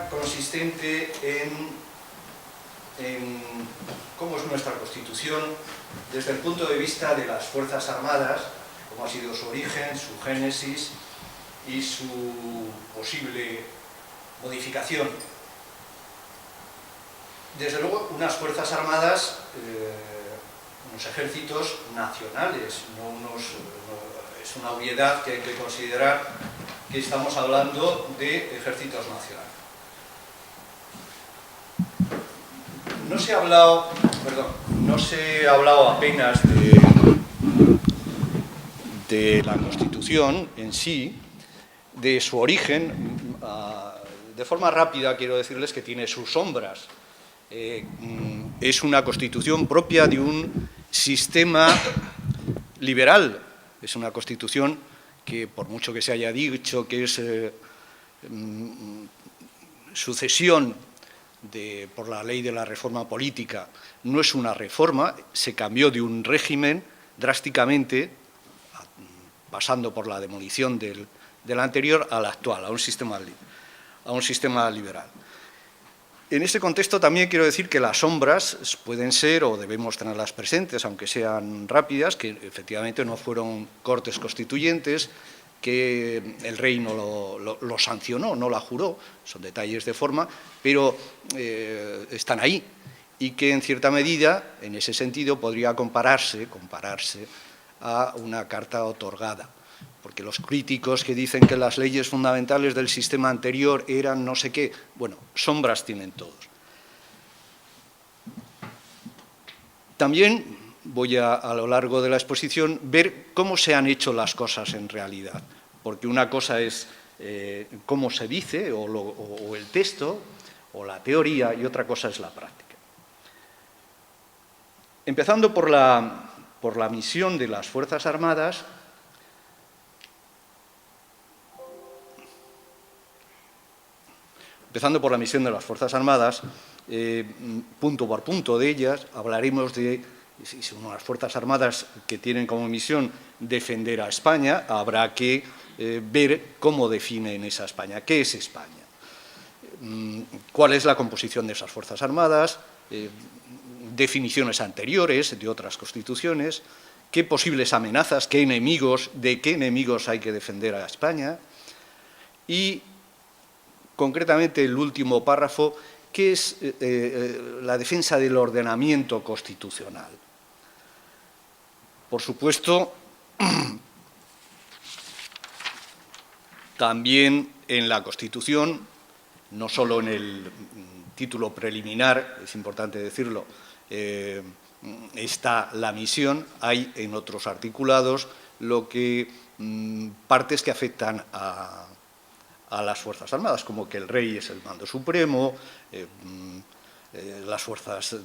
teoría consistente en cómo es nuestra Constitución desde el punto de vista de las Fuerzas Armadas, cómo ha sido su origen, su génesis y su posible modificación. Desde luego, unas Fuerzas Armadas, unos ejércitos nacionales, es una obviedad que hay que considerar que estamos hablando de ejércitos nacionales. No se ha hablado apenas de la Constitución en sí, de su origen. De forma rápida quiero decirles que tiene sus sombras. Es una Constitución propia de un sistema liberal. Es una Constitución que, por mucho que se haya dicho que es sucesión por la ley de la reforma política, no es una reforma, se cambió de un régimen drásticamente, pasando por la demolición del anterior al actual, a un sistema liberal. En este contexto también quiero decir que las sombras pueden ser, o debemos tenerlas presentes, aunque sean rápidas, que efectivamente no fueron cortes constituyentes, que el rey no lo sancionó, no la juró, son detalles de forma, pero están ahí, y que en cierta medida, en ese sentido, podría compararse a una carta otorgada, porque los críticos que dicen que las leyes fundamentales del sistema anterior eran no sé qué, bueno, sombras tienen todos. También voy a lo largo de la exposición, ver cómo se han hecho las cosas en realidad, porque una cosa es cómo se dice, o el texto, o la teoría, y otra cosa es la práctica. Empezando por la misión de las Fuerzas Armadas, punto por punto de ellas, hablaremos de unas Fuerzas Armadas que tienen como misión defender a España. Habrá que ver cómo definen esa España, qué es España, cuál es la composición de esas Fuerzas Armadas, definiciones anteriores de otras constituciones, qué posibles amenazas, de qué enemigos hay que defender a España, y concretamente el último párrafo, que es la defensa del ordenamiento constitucional. Por supuesto, también en la Constitución, no solo en el título preliminar, es importante decirlo, está la misión, hay en otros articulados partes que afectan a las Fuerzas Armadas, como que el rey es el mando supremo, las fuerzas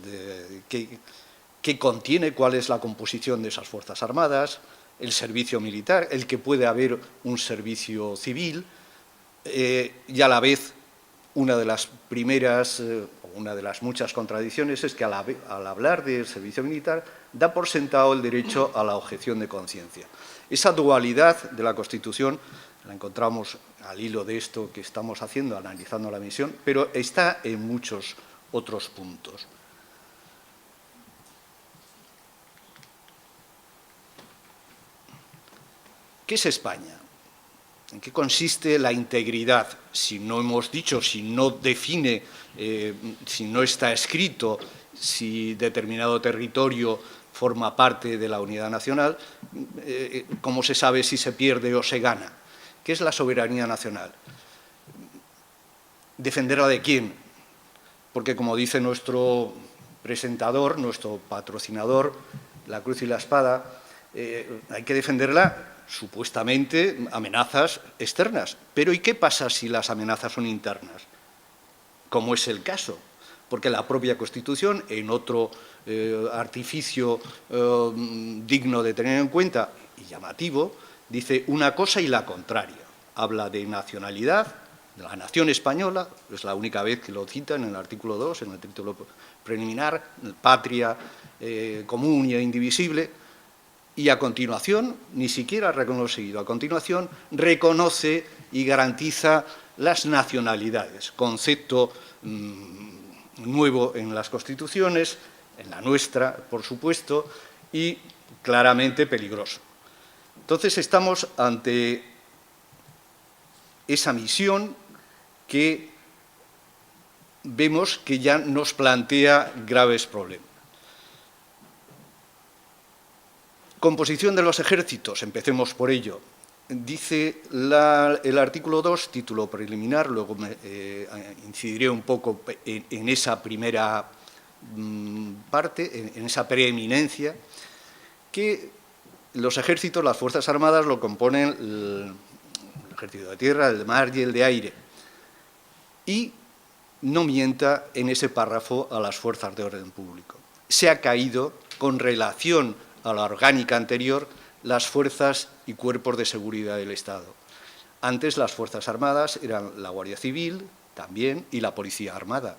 que contiene, cuál es la composición de esas Fuerzas Armadas, el servicio militar, el que puede haber un servicio civil, y a la vez una de las primeras, una de las muchas contradicciones es que al hablar del servicio militar da por sentado el derecho a la objeción de conciencia. Esa dualidad de la Constitución la encontramos al hilo de esto que estamos haciendo, analizando la misión, pero está en muchos otros puntos. ¿Qué es España? ¿En qué consiste la integridad? Si no hemos dicho, si no define, si no está escrito, si determinado territorio forma parte de la unidad nacional, ¿cómo se sabe si se pierde o se gana? ¿Qué es la soberanía nacional? ¿Defenderla de quién? Porque, como dice nuestro presentador, nuestro patrocinador, La Cruz y la Espada, hay que defenderla supuestamente amenazas externas. Pero ¿y qué pasa si las amenazas son internas? Como es el caso, porque la propia Constitución, en otro artificio digno de tener en cuenta y llamativo, dice una cosa y la contraria. Habla de nacionalidad, de la nación española, es la única vez que lo cita en el artículo 2, en el título preliminar, patria común e indivisible, y a continuación, ni siquiera reconocido, a continuación reconoce y garantiza las nacionalidades, concepto nuevo en las constituciones, en la nuestra, por supuesto, y claramente peligroso. Entonces, estamos ante esa misión que vemos que ya nos plantea graves problemas. Composición de los ejércitos, empecemos por ello. Dice el artículo 2, título preliminar, luego incidiré un poco en esa primera parte, en esa preeminencia, que los ejércitos, las Fuerzas Armadas, lo componen el ejército de tierra, el de mar y el de aire. Y no mienta en ese párrafo a las fuerzas de orden público. Se ha caído con relación a la orgánica anterior las fuerzas y cuerpos de seguridad del Estado. Antes las Fuerzas Armadas eran la Guardia Civil también y la Policía Armada.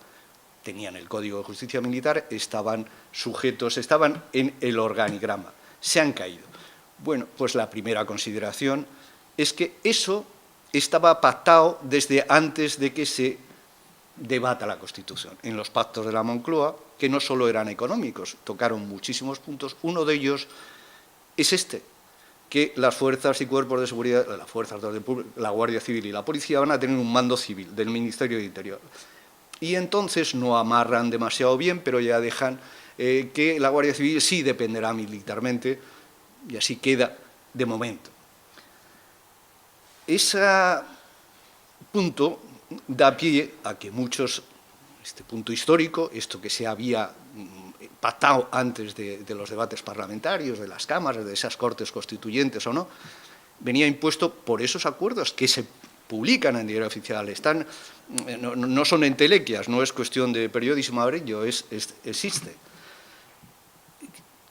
Tenían el Código de Justicia Militar, estaban sujetos, estaban en el organigrama. Se han caído. Bueno, pues la primera consideración es que eso estaba pactado desde antes de que se debata la Constitución. En los pactos de la Moncloa, que no solo eran económicos, tocaron muchísimos puntos. Uno de ellos es este, que las fuerzas y cuerpos de seguridad, las fuerzas de orden público, la Guardia Civil y la Policía van a tener un mando civil del Ministerio de Interior. Y entonces no amarran demasiado bien, pero ya dejan que la Guardia Civil sí dependerá militarmente, y así queda de momento. Ese punto da pie a que muchos, este punto histórico, esto que se había pactado antes de los debates parlamentarios, de las cámaras, de esas cortes constituyentes o no, venía impuesto por esos acuerdos que se publican en Diario Oficial, no son entelequias, no es cuestión de periodismo amarillo, existe.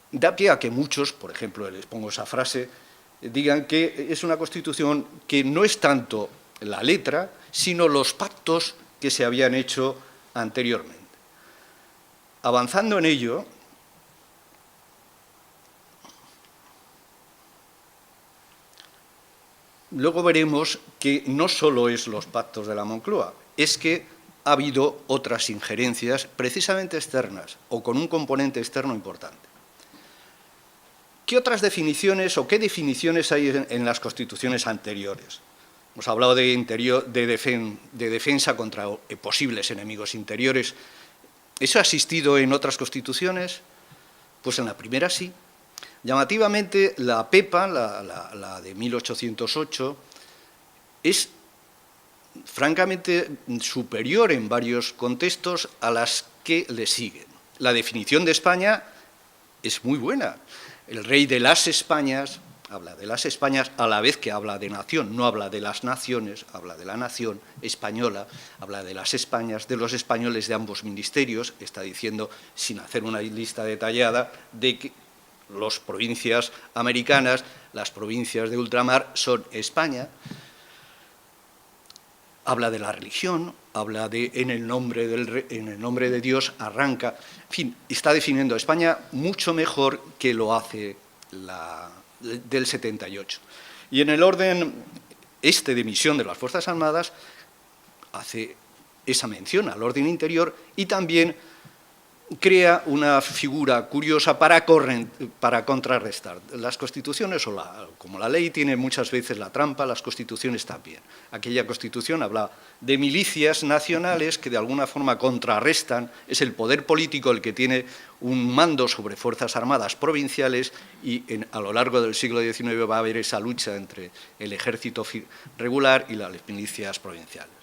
Da pie a que muchos, por ejemplo, les pongo esa frase, digan que es una Constitución que no es tanto la letra, sino los pactos que se habían hecho anteriormente. Avanzando en ello, luego veremos que no solo es los pactos de la Moncloa, es que ha habido otras injerencias precisamente externas o con un componente externo importante. ¿Qué otras definiciones o qué definiciones hay en las constituciones anteriores? Hemos hablado de defensa contra posibles enemigos interiores. ¿Eso ha existido en otras constituciones? Pues en la primera sí. Llamativamente, la PEPA, la de 1808, es francamente superior en varios contextos a las que le siguen. La definición de España es muy buena. El rey de las Españas habla de las Españas a la vez que habla de nación, no habla de las naciones, habla de la nación española, habla de las Españas, de los españoles de ambos ministerios, está diciendo, sin hacer una lista detallada, de que las provincias americanas, las provincias de ultramar son España. Habla de la religión, habla de en el nombre de Dios arranca. En fin, está definiendo a España mucho mejor que lo hace la del 78. Y en el orden de misión de las Fuerzas Armadas hace esa mención al orden interior y también crea una figura curiosa para contrarrestar. Las constituciones, como la ley tiene muchas veces la trampa, las constituciones también. Aquella constitución habla de milicias nacionales que de alguna forma contrarrestan, es el poder político el que tiene un mando sobre fuerzas armadas provinciales y a lo largo del siglo XIX va a haber esa lucha entre el ejército regular y las milicias provinciales.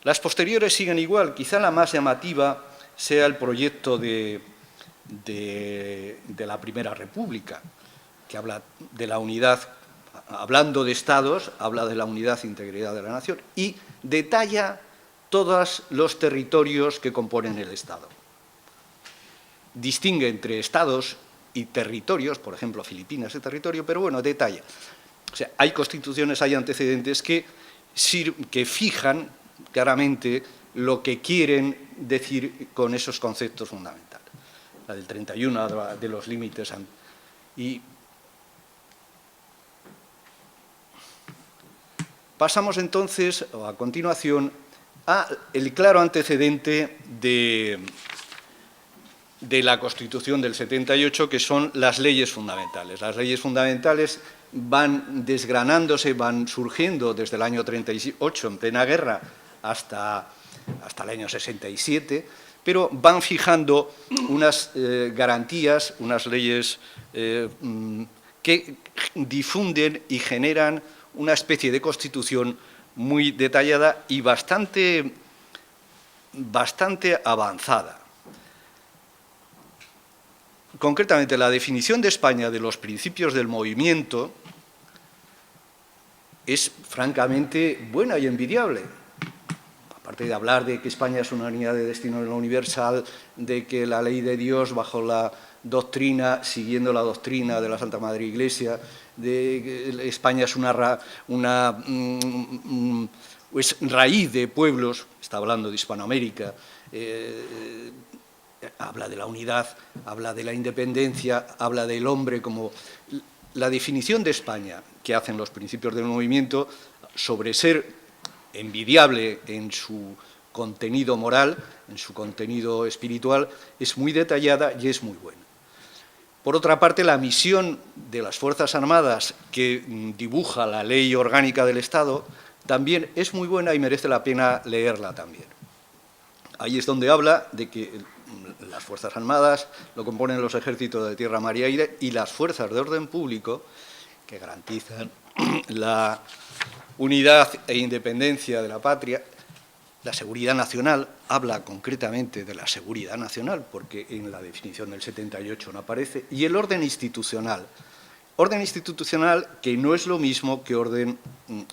Las posteriores siguen igual, quizá la más llamativa sea el proyecto de la Primera República, que habla de la unidad, hablando de estados, habla de la unidad e integridad de la nación y detalla todos los territorios que componen el Estado. Distingue entre estados y territorios, por ejemplo, Filipinas es territorio, pero bueno, detalla. O sea, hay constituciones, hay antecedentes que fijan claramente lo que quieren decir con esos conceptos fundamentales. La del 31 habla de los límites y Pasamos entonces, a continuación, al claro antecedente de la Constitución del 78, que son las leyes fundamentales. Las leyes fundamentales van desgranándose, van surgiendo desde el año 38, en plena guerra, hasta el año 67, pero van fijando unas garantías, unas leyes que difunden y generan una especie de Constitución muy detallada y bastante avanzada. Concretamente, la definición de España de los principios del movimiento es francamente buena y envidiable. Aparte de hablar de que España es una unidad de destino universal, de que la ley de Dios bajo la doctrina, siguiendo la doctrina de la Santa Madre Iglesia, de que España es una raíz de pueblos, está hablando de Hispanoamérica, habla de la unidad, habla de la independencia, habla del hombre como... La definición de España que hacen los principios del movimiento sobre ser envidiable en su contenido moral, en su contenido espiritual, es muy detallada y es muy buena. Por otra parte, la misión de las Fuerzas Armadas que dibuja la Ley Orgánica del Estado también es muy buena y merece la pena leerla también. Ahí es donde habla de que las Fuerzas Armadas lo componen los ejércitos de tierra, mar y aire y las fuerzas de orden público que garantizan la unidad e independencia de la patria. La seguridad nacional, habla concretamente de la seguridad nacional, porque en la definición del 78 no aparece, y el orden institucional. Orden institucional que no es lo mismo que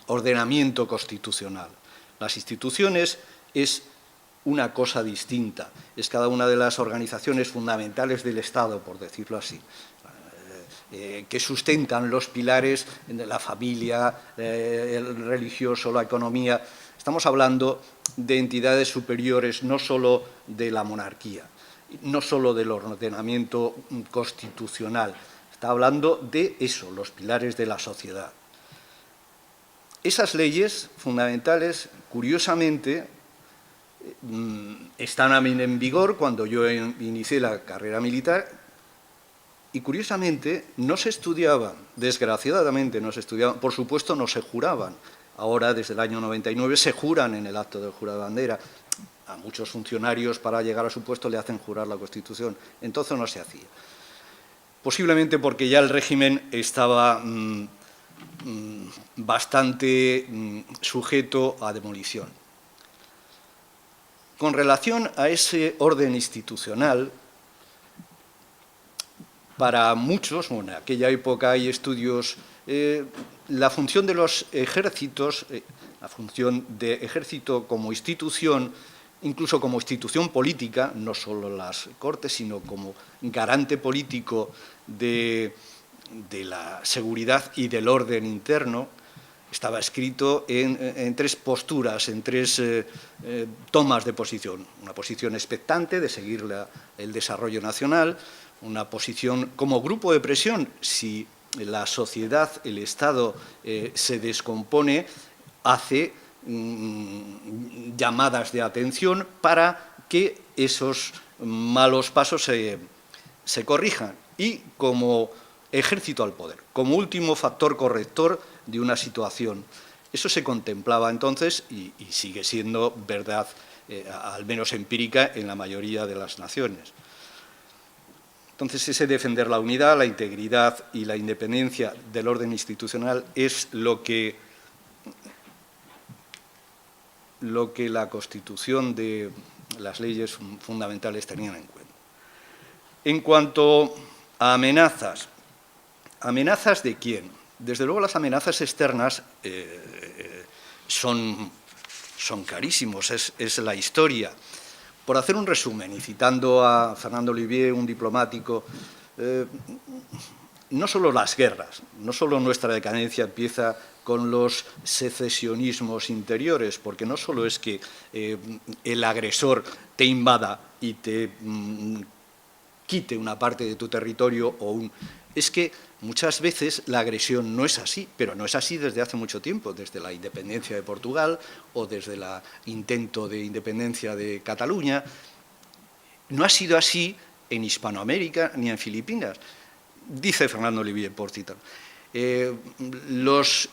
ordenamiento constitucional. Las instituciones es una cosa distinta, es cada una de las organizaciones fundamentales del Estado, por decirlo así, que sustentan los pilares de la familia, el religioso, la economía. Estamos hablando de entidades superiores, no solo de la monarquía, no solo del ordenamiento constitucional, está hablando de eso, los pilares de la sociedad. Esas leyes fundamentales, curiosamente, están en vigor cuando yo inicié la carrera militar y, curiosamente, no se estudiaban, desgraciadamente no se estudiaban, por supuesto no se juraban. Ahora, desde el año 99, se juran en el acto del jurado de bandera. A muchos funcionarios, para llegar a su puesto, le hacen jurar la Constitución. Entonces no se hacía. Posiblemente porque ya el régimen estaba bastante sujeto a demolición. Con relación a ese orden institucional, para muchos, bueno, en aquella época hay estudios, la función de los ejércitos, la función de ejército como institución, incluso como institución política, no solo las Cortes, sino como garante político de la seguridad y del orden interno, estaba escrito en tres posturas, en tres tomas de posición. Una posición expectante de seguir el desarrollo nacional, una posición como grupo de presión, si la sociedad, el Estado se descompone, hace llamadas de atención para que esos malos pasos se corrijan. Y como ejército al poder, como último factor corrector de una situación. Eso se contemplaba entonces y sigue siendo verdad, al menos empírica, en la mayoría de las naciones. Entonces, ese defender la unidad, la integridad y la independencia del orden institucional es lo que la Constitución de las leyes fundamentales tenían en cuenta. En cuanto a amenazas, ¿amenazas de quién? Desde luego las amenazas externas son carísimos, es la historia. Por hacer un resumen, y citando a Fernando Olivier, un diplomático, no solo las guerras, no solo nuestra decadencia empieza con los secesionismos interiores, porque no solo es que el agresor te invada y te quite una parte de tu territorio, es que Muchas veces la agresión no es así, pero no es así desde hace mucho tiempo, desde la independencia de Portugal o desde el intento de independencia de Cataluña. No ha sido así en Hispanoamérica ni en Filipinas, dice Fernando Olivier, por citar.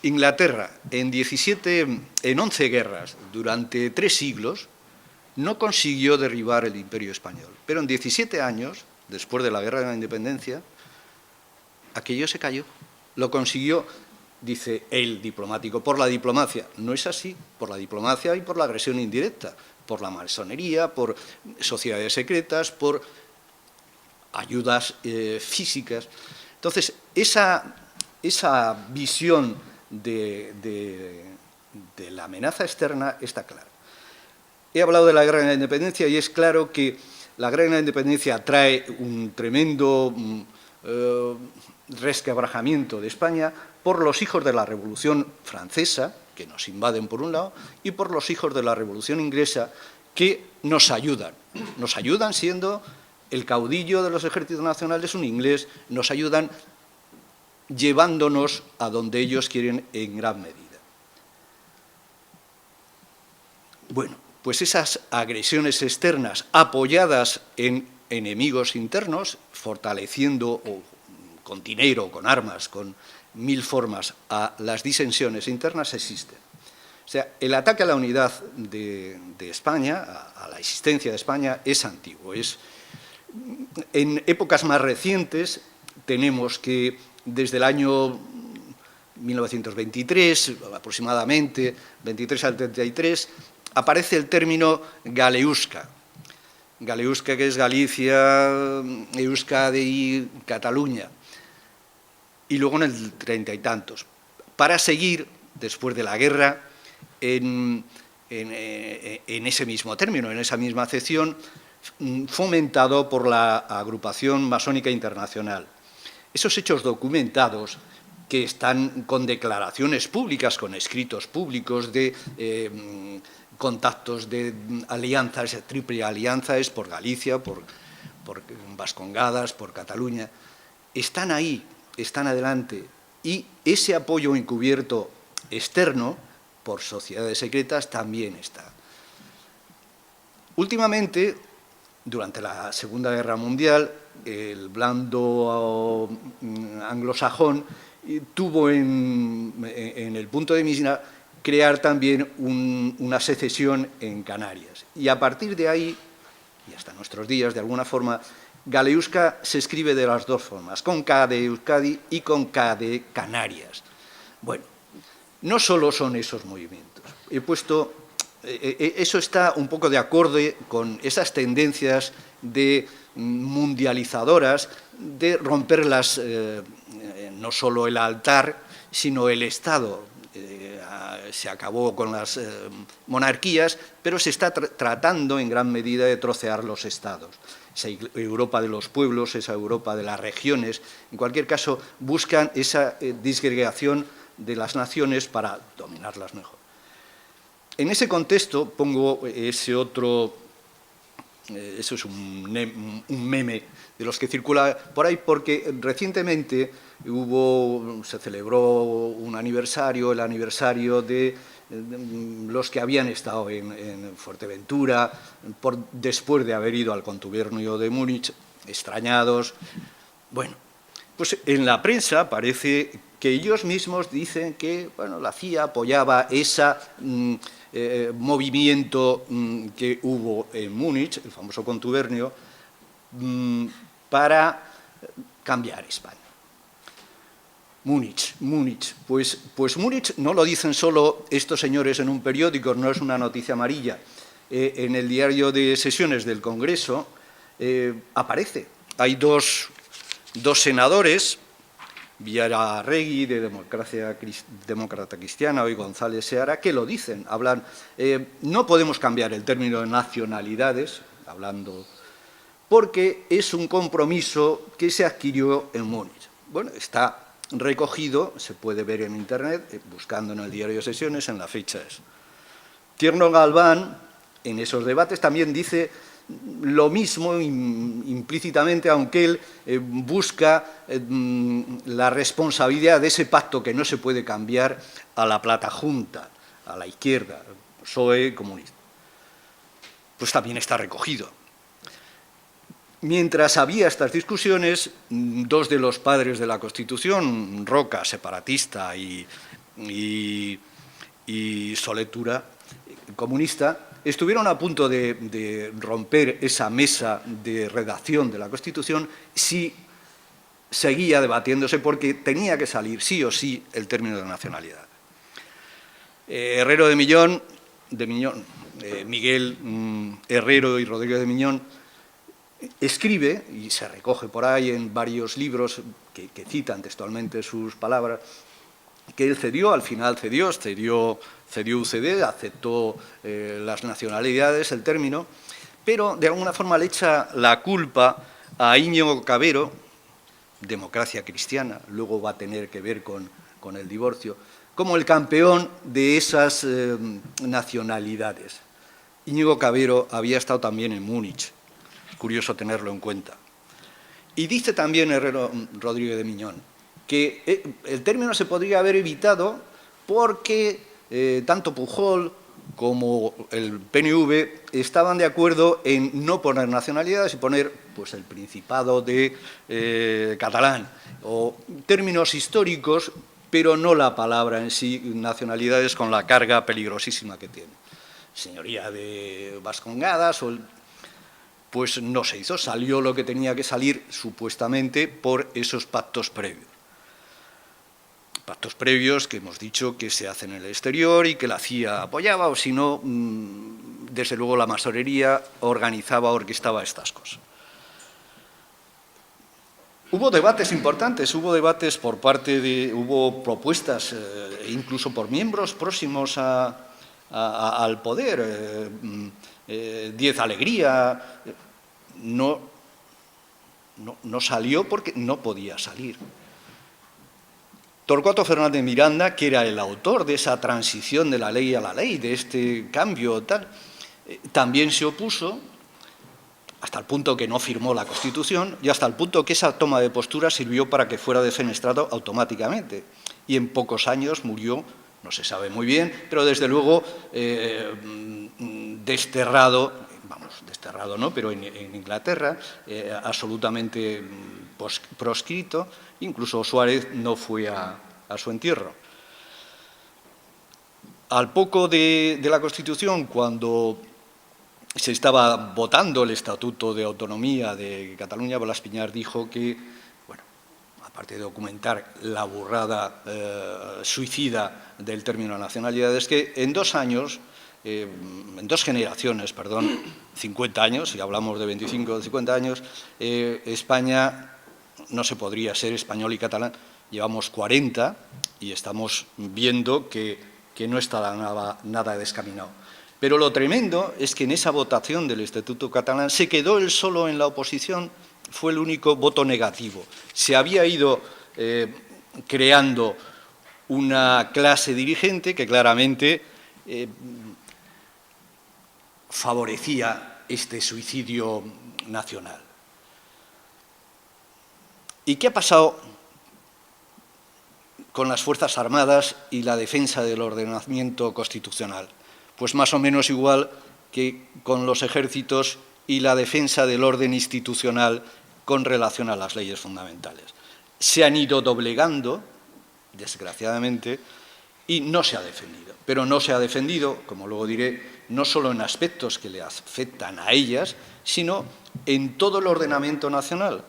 Inglaterra, en 11 guerras, durante 3 siglos, no consiguió derribar el Imperio Español. Pero en 17 años, después de la Guerra de la Independencia, aquello se cayó. Lo consiguió, dice el diplomático, por la diplomacia. No es así, por la diplomacia y por la agresión indirecta, por la masonería, por sociedades secretas, por ayudas físicas. Entonces, esa visión de la amenaza externa está clara. He hablado de la Guerra de la Independencia y es claro que la Guerra de la Independencia trae un tremendo resquebrajamiento de España por los hijos de la Revolución Francesa, que nos invaden por un lado, y por los hijos de la Revolución Inglesa, que nos ayudan. Nos ayudan siendo el caudillo de los ejércitos nacionales un inglés, nos ayudan llevándonos a donde ellos quieren en gran medida. Bueno, pues esas agresiones externas apoyadas en enemigos internos, fortaleciendo o con dinero, con armas, con 1000 formas a las disensiones internas existen. O sea, el ataque a la unidad de España, a la existencia de España, es antiguo. En épocas más recientes tenemos que desde el año 1923, aproximadamente, 23 al 33, aparece el término Galeusca. Galeusca, que es Galicia, Euskadi, Cataluña. Y luego en el 30 y tantos, para seguir, después de la guerra, en ese mismo término, en esa misma acepción, fomentado por la agrupación masónica internacional. Esos hechos documentados, que están con declaraciones públicas, con escritos públicos de contactos de alianzas, triple alianzas por Galicia, por Vascongadas, por Cataluña, están ahí, están adelante, y ese apoyo encubierto externo por sociedades secretas también está. Últimamente, durante la Segunda Guerra Mundial, el blando anglosajón tuvo en el punto de mira crear también una secesión en Canarias. Y a partir de ahí, y hasta nuestros días, de alguna forma, Galeusca se escribe de las dos formas, con K de Euskadi y con K de Canarias. Bueno, no solo son esos movimientos. He puesto, eso está un poco de acorde con esas tendencias de mundializadoras, de romper no solo el altar, sino el Estado. Se acabó con las monarquías, pero se está tratando en gran medida de trocear los estados. Esa Europa de los pueblos, esa Europa de las regiones, en cualquier caso, buscan esa disgregación de las naciones para dominarlas mejor. En ese contexto pongo ese otro, eso es un meme de los que circula por ahí, porque recientemente se celebró un aniversario, el aniversario de los que habían estado en Fuerteventura, después de haber ido al contubernio de Múnich, extrañados. Bueno, pues en la prensa parece que ellos mismos dicen que la CIA apoyaba ese movimiento que hubo en Múnich, el famoso contubernio, para cambiar España. Múnich, pues Múnich no lo dicen solo estos señores en un periódico, no es una noticia amarilla. En el diario de sesiones del Congreso aparece. Hay dos senadores, Villarregui, de Demócrata Cristiana, y González Seara, que lo dicen, hablan. No podemos cambiar el término de nacionalidades, hablando, porque es un compromiso que se adquirió en Múnich. Bueno, está recogido, se puede ver en Internet, buscando en el diario de sesiones, en la fecha es. Tierno Galván, en esos debates, también dice lo mismo implícitamente, aunque él busca la responsabilidad de ese pacto que no se puede cambiar a la plata junta, a la izquierda, PSOE comunista. Pues también está recogido. Mientras había estas discusiones, dos de los padres de la Constitución, Roca, separatista, y Soletura, comunista, estuvieron a punto de romper esa mesa de redacción de la Constitución si seguía debatiéndose, porque tenía que salir sí o sí el término de nacionalidad. Miguel Herrero y Rodríguez de Miñón escribe, y se recoge por ahí en varios libros que citan textualmente sus palabras, que él cedió, al final cedió UCD, aceptó las nacionalidades, el término, pero de alguna forma le echa la culpa a Íñigo Cavero, democracia cristiana, luego va a tener que ver con el divorcio, como el campeón de esas nacionalidades. Íñigo Cavero había estado también en Múnich, curioso tenerlo en cuenta. Y dice también Herrero Rodríguez de Miñón que el término se podría haber evitado porque tanto Pujol como el PNV estaban de acuerdo en no poner nacionalidades y poner pues, el Principado de catalán, o términos históricos, pero no la palabra en sí, nacionalidades, con la carga peligrosísima que tiene. Señoría de Vascongadas, pues no se hizo, salió lo que tenía que salir supuestamente por esos pactos previos. Pactos previos que hemos dicho que se hacen en el exterior y que la CIA apoyaba, o si no, desde luego la masonería organizaba, orquestaba estas cosas. Hubo debates importantes, hubo propuestas, incluso por miembros próximos al poder, Díez Alegría, no salió porque no podía salir. Torcuato Fernández Miranda, que era el autor de esa transición de la ley a la ley, de este cambio tal, también se opuso, hasta el punto que no firmó la Constitución y hasta el punto que esa toma de postura sirvió para que fuera defenestrado automáticamente. Y en pocos años murió, no se sabe muy bien, pero desde luego desterrado, no, pero en Inglaterra, absolutamente proscrito. Incluso Suárez no fue a su entierro. Al poco de la Constitución, cuando se estaba votando el Estatuto de Autonomía de Cataluña, Blas Piñar dijo que, bueno, aparte de documentar la burrada suicida del término nacionalidad, es que en 2 años, en 2 generaciones, 50 años, si hablamos de 25 o 50 años, España no se podría ser español y catalán. Llevamos 40 y estamos viendo que no está nada descaminado. Pero lo tremendo es que en esa votación del Estatuto catalán se quedó él solo en la oposición, fue el único voto negativo. Se había ido creando una clase dirigente que claramente favorecía este suicidio nacional. ¿Y qué ha pasado con las Fuerzas Armadas y la defensa del ordenamiento constitucional? Pues más o menos igual que con los ejércitos y la defensa del orden institucional con relación a las leyes fundamentales. Se han ido doblegando, desgraciadamente, y no se ha defendido. Pero no se ha defendido, como luego diré, no solo en aspectos que le afectan a ellas, sino en todo el ordenamiento nacional.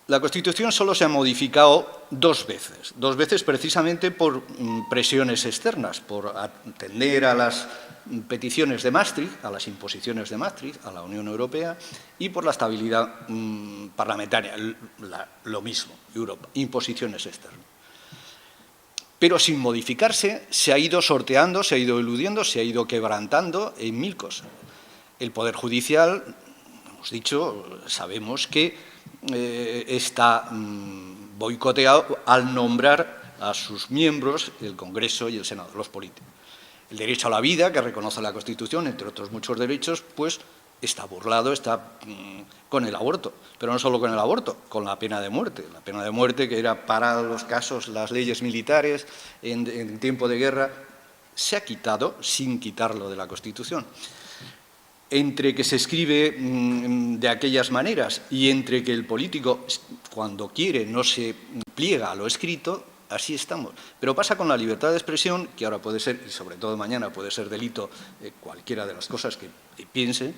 La Constitución solo se ha modificado 2 veces precisamente por presiones externas, por atender a las peticiones de Maastricht, a las imposiciones de Maastricht, a la Unión Europea, y por la estabilidad parlamentaria, lo mismo, imposiciones externas. Pero sin modificarse se ha ido sorteando, se ha ido eludiendo, se ha ido quebrantando en 1000 cosas. El Poder Judicial, hemos dicho, sabemos que está boicoteado al nombrar a sus miembros el Congreso y el Senado, los políticos. El derecho a la vida, que reconoce la Constitución, entre otros muchos derechos, pues está burlado, está con el aborto. Pero no solo con el aborto, con la pena de muerte. La pena de muerte, que era para los casos, las leyes militares en tiempo de guerra, se ha quitado sin quitarlo de la Constitución. Entre que se escribe de aquellas maneras y entre que el político, cuando quiere, no se pliega a lo escrito, así estamos. Pero pasa con la libertad de expresión, que ahora puede ser, y sobre todo mañana puede ser delito, cualquiera de las cosas que piensen,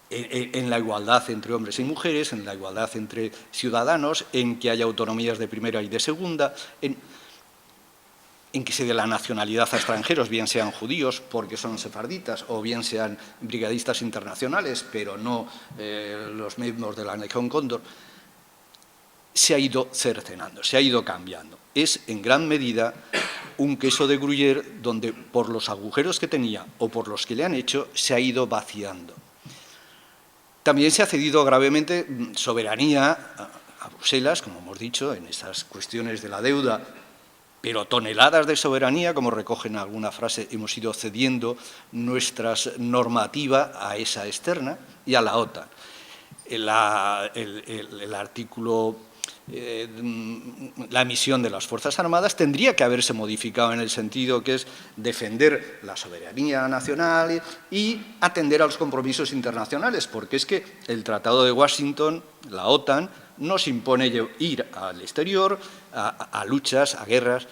en la igualdad entre hombres y mujeres, en la igualdad entre ciudadanos, en que haya autonomías de primera y de segunda, en que se dé la nacionalidad a extranjeros, bien sean judíos porque son sefarditas o bien sean brigadistas internacionales, pero no los miembros de la Legión Cóndor, se ha ido cercenando, se ha ido cambiando. Es en gran medida un queso de Gruyère donde por los agujeros que tenía o por los que le han hecho se ha ido vaciando. También se ha cedido gravemente soberanía a Bruselas, como hemos dicho, en esas cuestiones de la deuda, pero toneladas de soberanía, como recogen alguna frase, hemos ido cediendo nuestra normativa a esa externa y a la OTAN. El artículo, la misión de las Fuerzas Armadas tendría que haberse modificado en el sentido que es defender la soberanía nacional y atender a los compromisos internacionales, porque es que el Tratado de Washington, la OTAN, nos impone ir al exterior, a luchas, a guerras,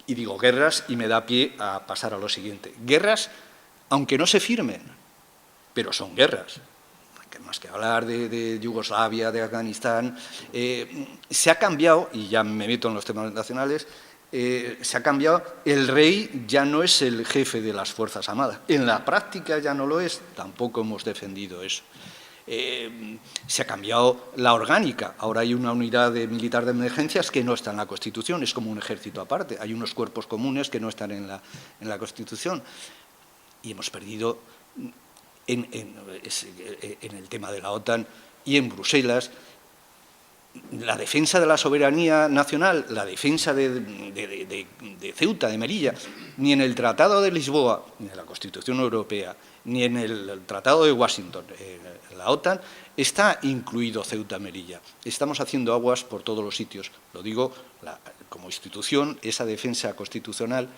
y digo guerras y me da pie a pasar a lo siguiente. Guerras, aunque no se firmen, pero son guerras. Más que hablar de Yugoslavia, de Afganistán, se ha cambiado, y ya me meto en los temas nacionales, se ha cambiado, el rey ya no es el jefe de las Fuerzas Armadas. En la práctica ya no lo es, tampoco hemos defendido eso. Se ha cambiado la orgánica, ahora hay una unidad militar de emergencias que no está en la Constitución, es como un ejército aparte, hay unos cuerpos comunes que no están en la Constitución y hemos perdido en el tema de la OTAN y en Bruselas la defensa de la soberanía nacional, la defensa de Ceuta, de Melilla, ni en el Tratado de Lisboa, ni en la Constitución Europea, ni en el Tratado de Washington, la OTAN, está incluido Ceuta, Melilla. Estamos haciendo aguas por todos los sitios. Lo digo como institución, esa defensa constitucional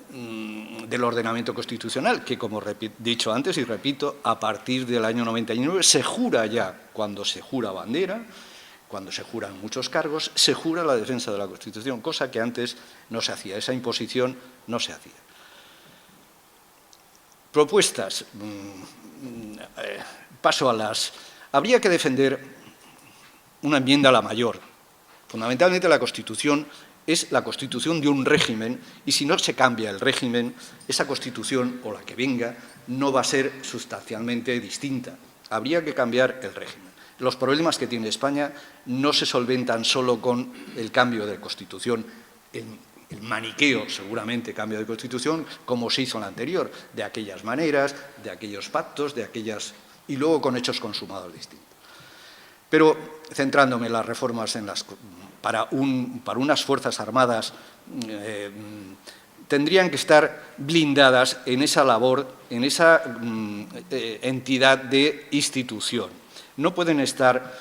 del ordenamiento constitucional, que como he dicho antes y repito, a partir del año 99 se jura ya, cuando se jura bandera, cuando se juran muchos cargos, se jura la defensa de la Constitución, cosa que antes no se hacía, esa imposición no se hacía. Propuestas. Paso a las... Habría que defender una enmienda a la mayor. Fundamentalmente la Constitución es la constitución de un régimen y si no se cambia el régimen, esa constitución o la que venga no va a ser sustancialmente distinta. Habría que cambiar el régimen. Los problemas que tiene España no se solventan solo con el cambio de constitución, el maniqueo, seguramente, cambio de constitución, como se hizo en la anterior, de aquellas maneras, de aquellos pactos, y luego con hechos consumados distintos. Pero, centrándome en las reformas para unas Fuerzas Armadas, tendrían que estar blindadas en esa labor, en esa entidad de institución. No pueden estar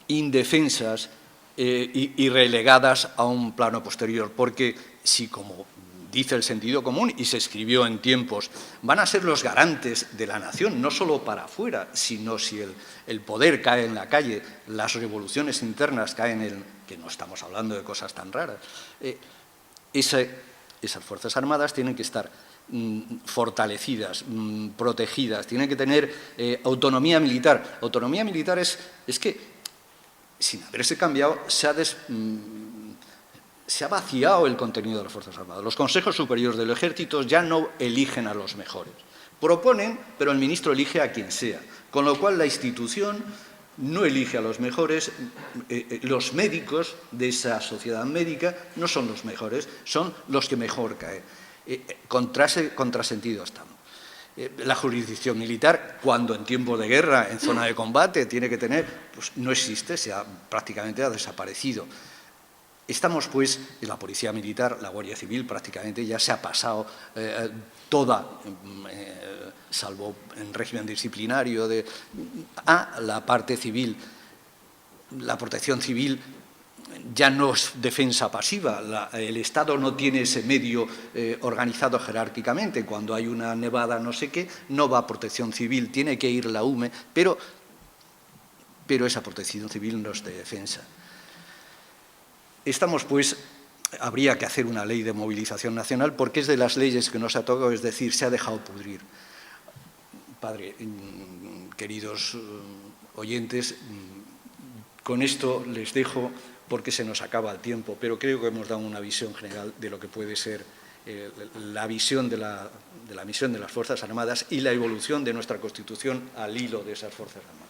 indefensas y relegadas a un plano posterior, porque si, como dice el sentido común, y se escribió en tiempos, van a ser los garantes de la nación, no solo para afuera, sino si el poder cae en la calle, las revoluciones internas caen que no estamos hablando de cosas tan raras. Esas Fuerzas Armadas tienen que estar fortalecidas, protegidas, tienen que tener autonomía militar. Autonomía militar es que, sin haberse cambiado, se ha vaciado el contenido de las Fuerzas Armadas. Los consejos superiores del Ejército ya no eligen a los mejores. Proponen, pero el ministro elige a quien sea. Con lo cual, la institución no elige a los mejores. Los médicos de esa sociedad médica no son los mejores, son los que mejor caen. Contrasentido estamos. La jurisdicción militar, cuando en tiempo de guerra, en zona de combate, tiene que tener, pues no existe, prácticamente ha desaparecido. Estamos, pues, en la Policía Militar, la Guardia Civil prácticamente ya se ha pasado toda, salvo en régimen disciplinario, a la parte civil. La protección civil ya no es defensa pasiva, el Estado no tiene ese medio organizado jerárquicamente. Cuando hay una nevada no sé qué, no va a protección civil, tiene que ir la UME, pero esa protección civil no es de defensa. Estamos, pues, habría que hacer una ley de movilización nacional porque es de las leyes que nos ha tocado, es decir, se ha dejado pudrir. Padre, queridos oyentes, con esto les dejo porque se nos acaba el tiempo, pero creo que hemos dado una visión general de lo que puede ser la visión de la misión de las Fuerzas Armadas y la evolución de nuestra Constitución al hilo de esas Fuerzas Armadas.